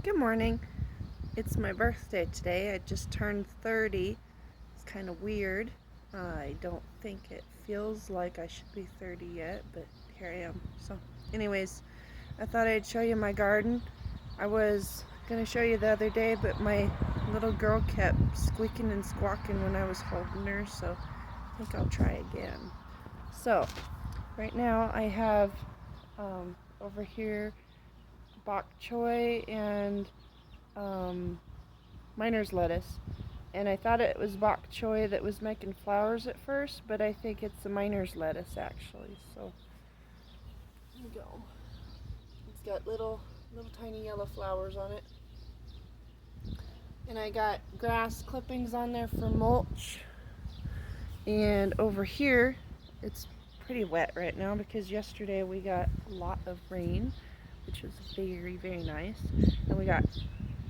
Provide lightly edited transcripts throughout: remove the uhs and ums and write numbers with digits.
Good morning. It's my birthday today. I just turned 30. It's kind of weird. I don't think it feels like I should be 30 yet, but here I am. So, anyways, I thought I'd show you my garden. I was going to show you the other day, but my little girl kept squeaking and squawking when I was holding her, so I think I'll try again. So, right now I have over here bok choy and miner's lettuce, and I thought it was bok choy that was making flowers at first, but I think it's the miner's lettuce actually. So here we go. It's got little tiny yellow flowers on it, and I got grass clippings on there for mulch. And over here it's pretty wet right now because yesterday we got a lot of rain, which was very nice, and we got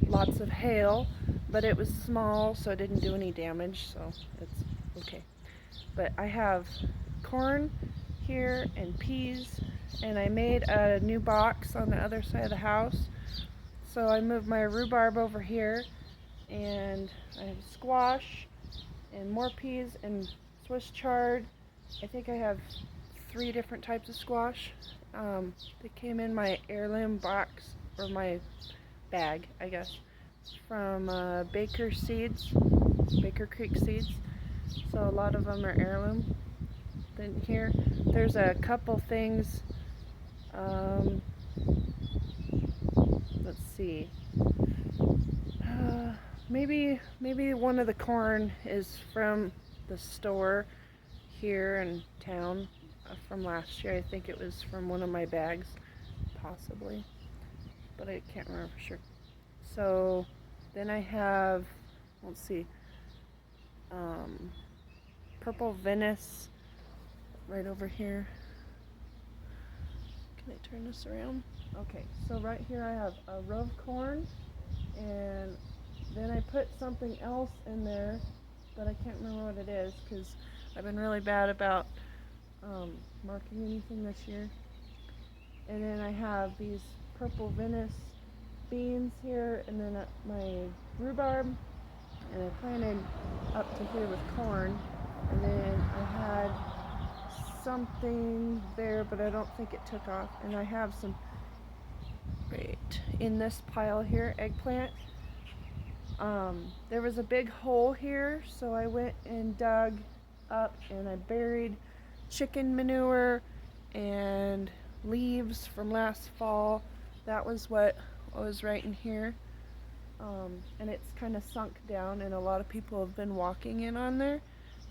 lots of hail, but it was small, so it didn't do any damage, so it's okay. But I have corn here and peas, and I made a new box on the other side of the house, so I moved my rhubarb over here, and I have squash and more peas and Swiss chard. I think I have 3 different types of squash. They came in my heirloom box, or my bag, I guess, from Baker Creek Seeds. So a lot of them are heirloom. Then here, there's a couple things. Let's see. Maybe one of the corn is from the store here in town from last year. I think it was from one of my bags, possibly, but I can't remember for sure. So then I have, let's see, purple Venice right over here. Can I turn this around? Okay, so right here I have a row of corn, and then I put something else in there, but I can't remember what it is because I've been really bad about marking anything this year. And then I have these purple Venice beans here, and then my rhubarb, and I planted up to here with corn, and then I had something there, but I don't think it took off, and I have some right in this pile here, eggplant. There was a big hole here, so I went and dug up and I buried chicken manure and leaves from last fall. That was what was right in here. And it's kind of sunk down, and a lot of people have been walking in on there,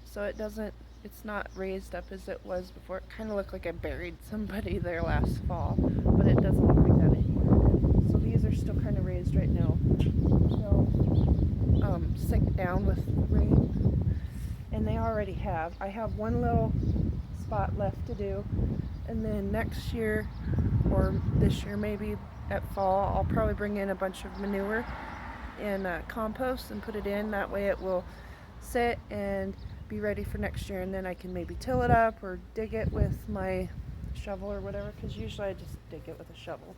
so it's not raised up as it was before. It kind of looked like I buried somebody there last fall, but it doesn't look like that anymore. So these are still kind of raised right now. So sink down with rain, and they already have. I have one little spot left to do, and then next year or this year maybe at fall I'll probably bring in a bunch of manure and compost and put it in. That way it will sit and be ready for next year, and then I can maybe till it up or dig it with my shovel or whatever, because usually I just dig it with a shovel.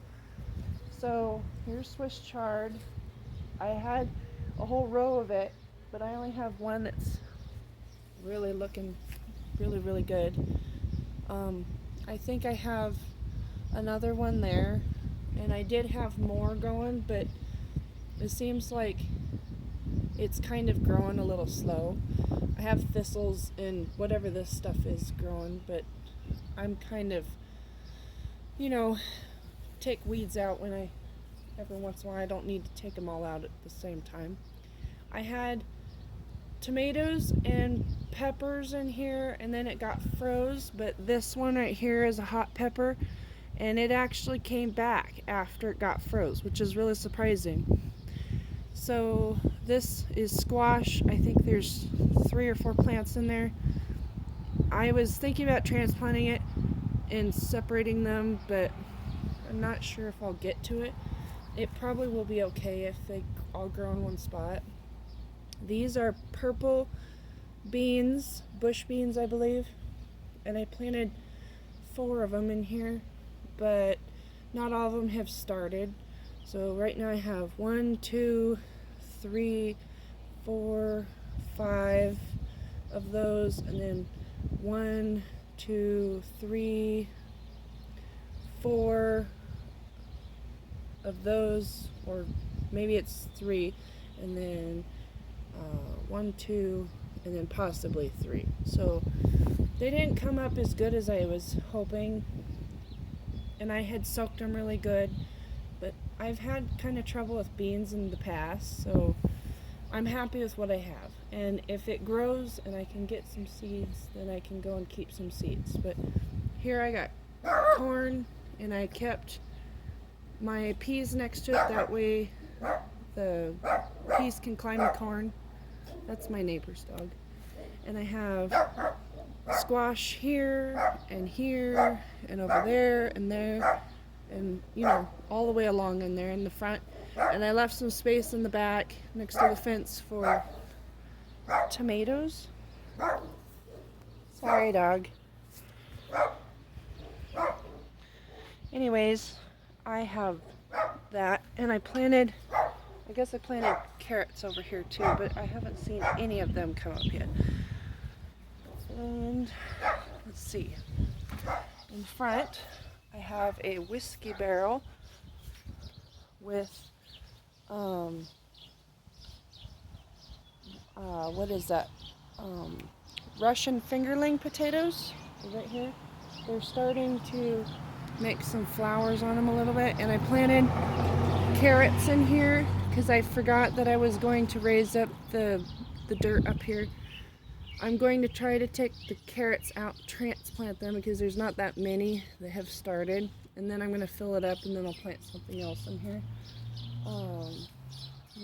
So here's Swiss chard. I had a whole row of it, but I only have one that's really looking really good. I think I have another one there, and I did have more going, but it seems like it's kind of growing a little slow. I have thistles and whatever this stuff is growing, but I'm kind of, take weeds out every once in a while. I don't need to take them all out at the same time. I had tomatoes and peppers in here, and then it got froze, but this one right here is a hot pepper, and it actually came back after it got froze, which is really surprising. So this is squash. I think there's 3 or 4 plants in there. I was thinking about transplanting it and separating them, but I'm not sure if I'll get to it. It probably will be okay if they all grow in one spot. These are purple beans, bush beans I believe, and I planted 4 of them in here, but not all of them have started. So right now I have 1, 2, 3, 4, 5 of those, and then 1, 2, 3, 4 of those, or maybe it's 3, and then 1, 2, and then possibly 3. So they didn't come up as good as I was hoping, and I had soaked them really good, but I've had kind of trouble with beans in the past, so I'm happy with what I have. And if it grows and I can get some seeds, then I can go and keep some seeds. But here I got corn, and I kept my peas next to it, that way the peas can climb the corn. That's my neighbor's dog. And I have squash here and over there and there, and all the way along in there in the front. And I left some space in the back next to the fence for tomatoes. Sorry, dog. Anyways, I have that, and I planted carrots over here too, but I haven't seen any of them come up yet. And let's see, in front I have a whiskey barrel with what is that, Russian fingerling potatoes right here. They're starting to make some flowers on them a little bit, and I planted carrots in here because I forgot that I was going to raise up the dirt up here. I'm going to try to take the carrots out, transplant them, because there's not that many that have started, and then I'm going to fill it up, and then I'll plant something else in here.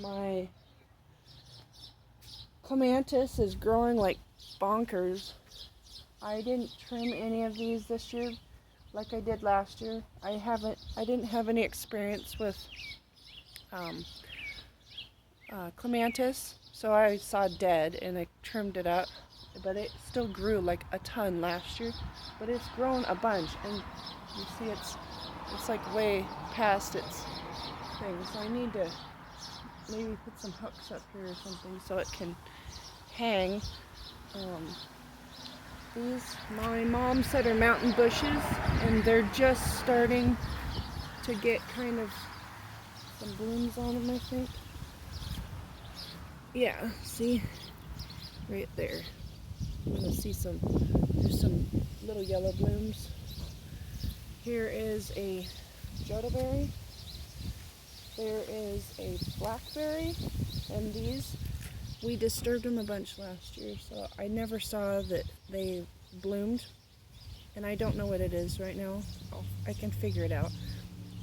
My clematis is growing like bonkers. I didn't trim any of these this year like I did last year. I didn't have any experience with clematis, so I saw dead and I trimmed it up, but it still grew like a ton last year, but it's grown a bunch, and you see it's like way past its thing, so I need to maybe put some hooks up here or something so it can hang. These, my mom said, are mountain bushes, and they're just starting to get kind of some blooms on them, I think. Yeah, see? Right there. I'm gonna see there's some little yellow blooms. Here is a jotaberry. There is a blackberry, and these, we disturbed them a bunch last year, so I never saw that they bloomed, and I don't know what it is right now. I can figure it out,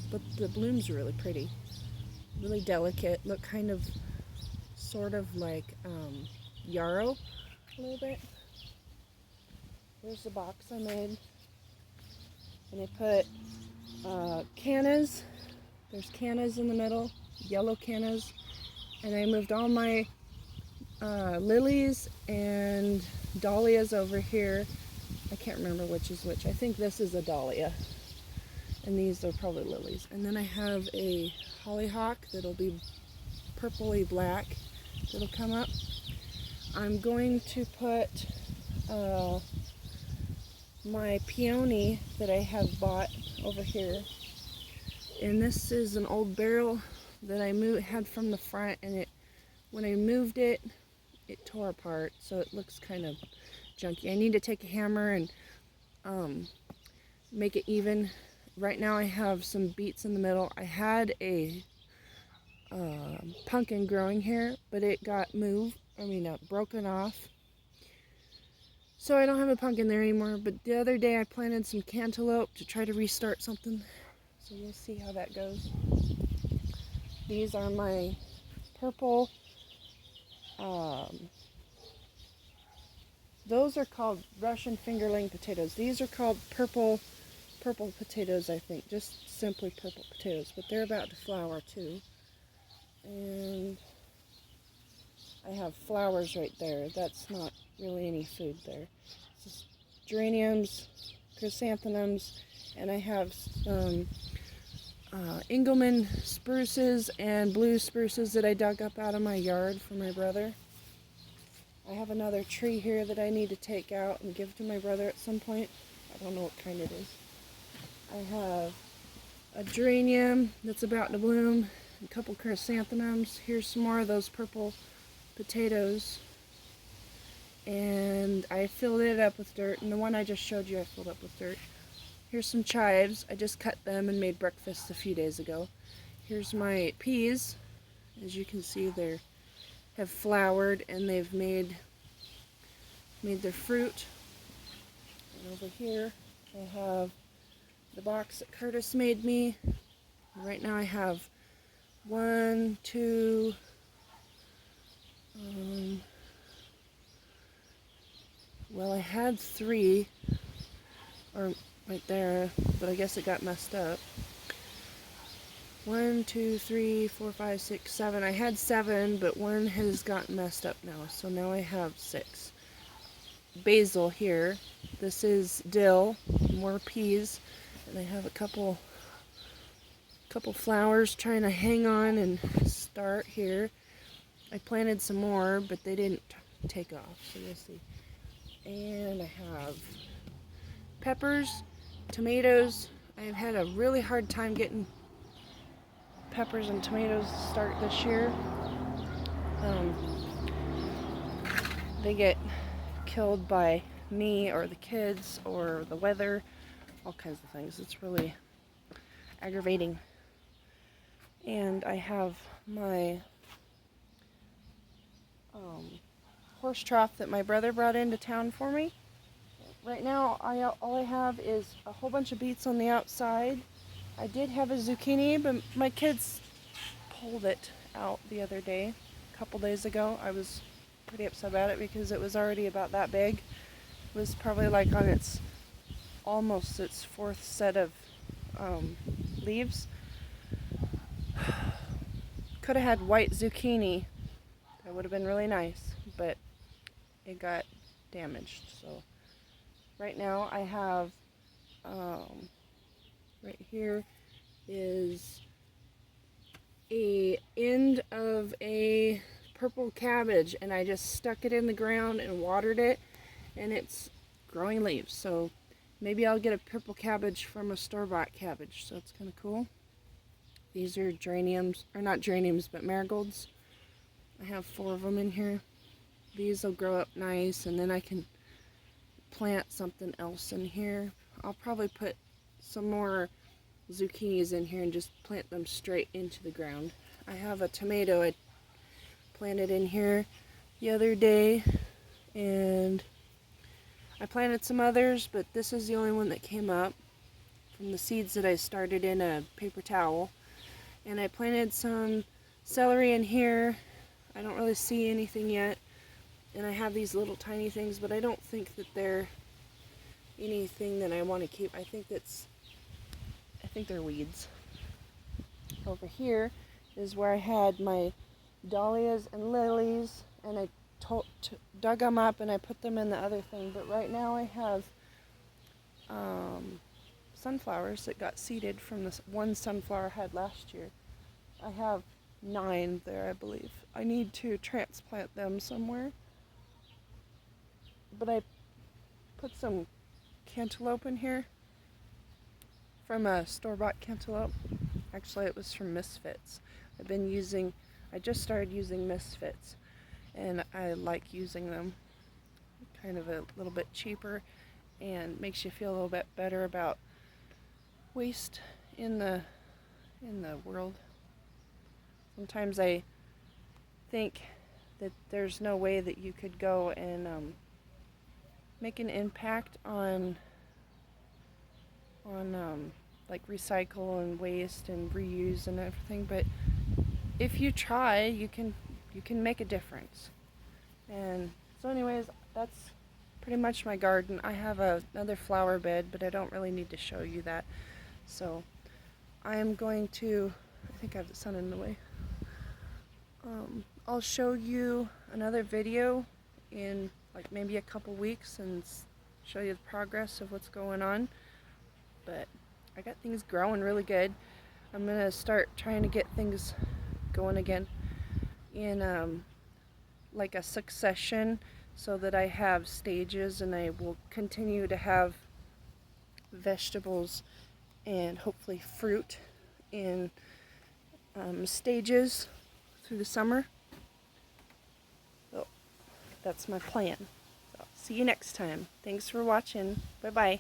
but the blooms are really pretty, really delicate, look kind of sort of like yarrow a little bit. Here's the box I made, and I put cannas. There's cannas in the middle, yellow cannas, and I moved all my lilies and dahlias over here. I can't remember which is which. I think this is a dahlia, and these are probably lilies. And then I have a hollyhock that'll be purpley black that'll come up. I'm going to put my peony that I have bought over here, and this is an old barrel that I had from the front, and when I moved it tore apart, so it looks kind of junky. I need to take a hammer and make it even. Right now I have some beets in the middle. I had a pumpkin growing here, but it got broken off, so I don't have a pumpkin there anymore. But the other day I planted some cantaloupe to try to restart something, so we'll see how that goes. These are my purple, those are called Russian fingerling potatoes. These are called purple potatoes, I think, just simply purple potatoes, but they're about to flower too. And I have flowers right there. That's not really any food there. It's just geraniums, chrysanthemums, and I have some Engelmann spruces and blue spruces that I dug up out of my yard for my brother. I have another tree here that I need to take out and give to my brother at some point. I don't know what kind it is. I have a geranium that's about to bloom, a couple chrysanthemums. Here's some more of those purple potatoes. And I filled it up with dirt, and the one I just showed you I filled up with dirt. Here's some chives. I just cut them and made breakfast a few days ago. Here's my peas. As you can see, they have flowered and they've made their fruit. And over here I have the box that Curtis made me. Right now I have one, two, well, I had three, or right there, but I guess it got messed up. 1, 2, 3, 4, 5, 6, 7. I had 7, but one has gotten messed up now, so now I have 6. Basil here. This is dill, more peas, and I have a couple flowers trying to hang on and start here. I planted some more, but they didn't take off, so you'll see. And I have peppers, tomatoes. I've had a really hard time getting peppers and tomatoes to start this year. They get killed by me or the kids or the weather, all kinds of things. It's really aggravating. And I have my horse trough that my brother brought into town for me. Right now, all I have is a whole bunch of beets on the outside. I did have a zucchini, but my kids pulled it out the other day, a couple days ago. I was pretty upset about it because it was already about that big. It was probably like on almost its 4th set of leaves. Could have had white zucchini. That would have been really nice, but it got damaged. So right now I have, right here is a end of a purple cabbage, and I just stuck it in the ground and watered it, and it's growing leaves. So maybe I'll get a purple cabbage from a store-bought cabbage, so it's kind of cool. These are geraniums, or not geraniums, but marigolds. I have 4 of them in here. These will grow up nice, and then I can plant something else in here. I'll probably put some more zucchinis in here and just plant them straight into the ground. I have a tomato I planted in here the other day, and I planted some others, but this is the only one that came up from the seeds that I started in a paper towel. And I planted some celery in here. I don't really see anything yet. And I have these little tiny things, but I don't think that they're anything that I want to keep. I think they're weeds. Over here is where I had my dahlias and lilies, and I dug them up and I put them in the other thing. But right now I have sunflowers that got seeded from this one sunflower I had last year. I have 9 there, I believe. I need to transplant them somewhere. But I put some cantaloupe in here from a store-bought cantaloupe. Actually, it was from Misfits. I just started using Misfits, and I like using them. Kind of a little bit cheaper and makes you feel a little bit better about waste in the world. Sometimes I think that there's no way that you could go and make an impact on like recycle and waste and reuse and everything, but if you try, you can make a difference. And so anyways, that's pretty much my garden. I have another flower bed, but I don't really need to show you that. So I am going to, I think I have the sun in the way. I'll show you another video in like maybe a couple weeks and show you the progress of what's going on. But I got things growing really good. I'm gonna start trying to get things going again in like a succession, so that I have stages, and I will continue to have vegetables and hopefully fruit in stages through the summer. So that's my plan. So, see you next time. Thanks for watching. Bye bye.